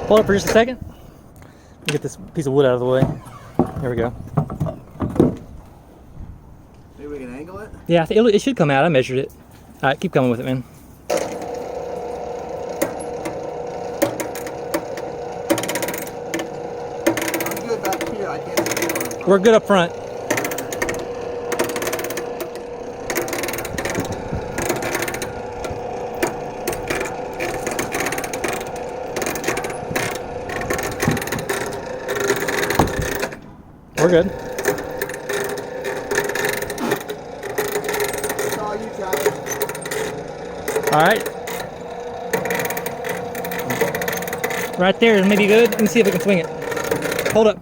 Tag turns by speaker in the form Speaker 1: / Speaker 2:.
Speaker 1: Hold it for just a second. Get this piece of wood out of the way. There we go.
Speaker 2: Maybe we can angle it?
Speaker 1: Yeah, it should come out. I measured it. All right, keep coming with it, man.
Speaker 2: I'm good back here. I can't see it on the front.
Speaker 1: We're good up front. We're good.
Speaker 2: It's all you, Travis.
Speaker 1: All right. Right there is maybe good. Let me see if we can swing it. Hold up.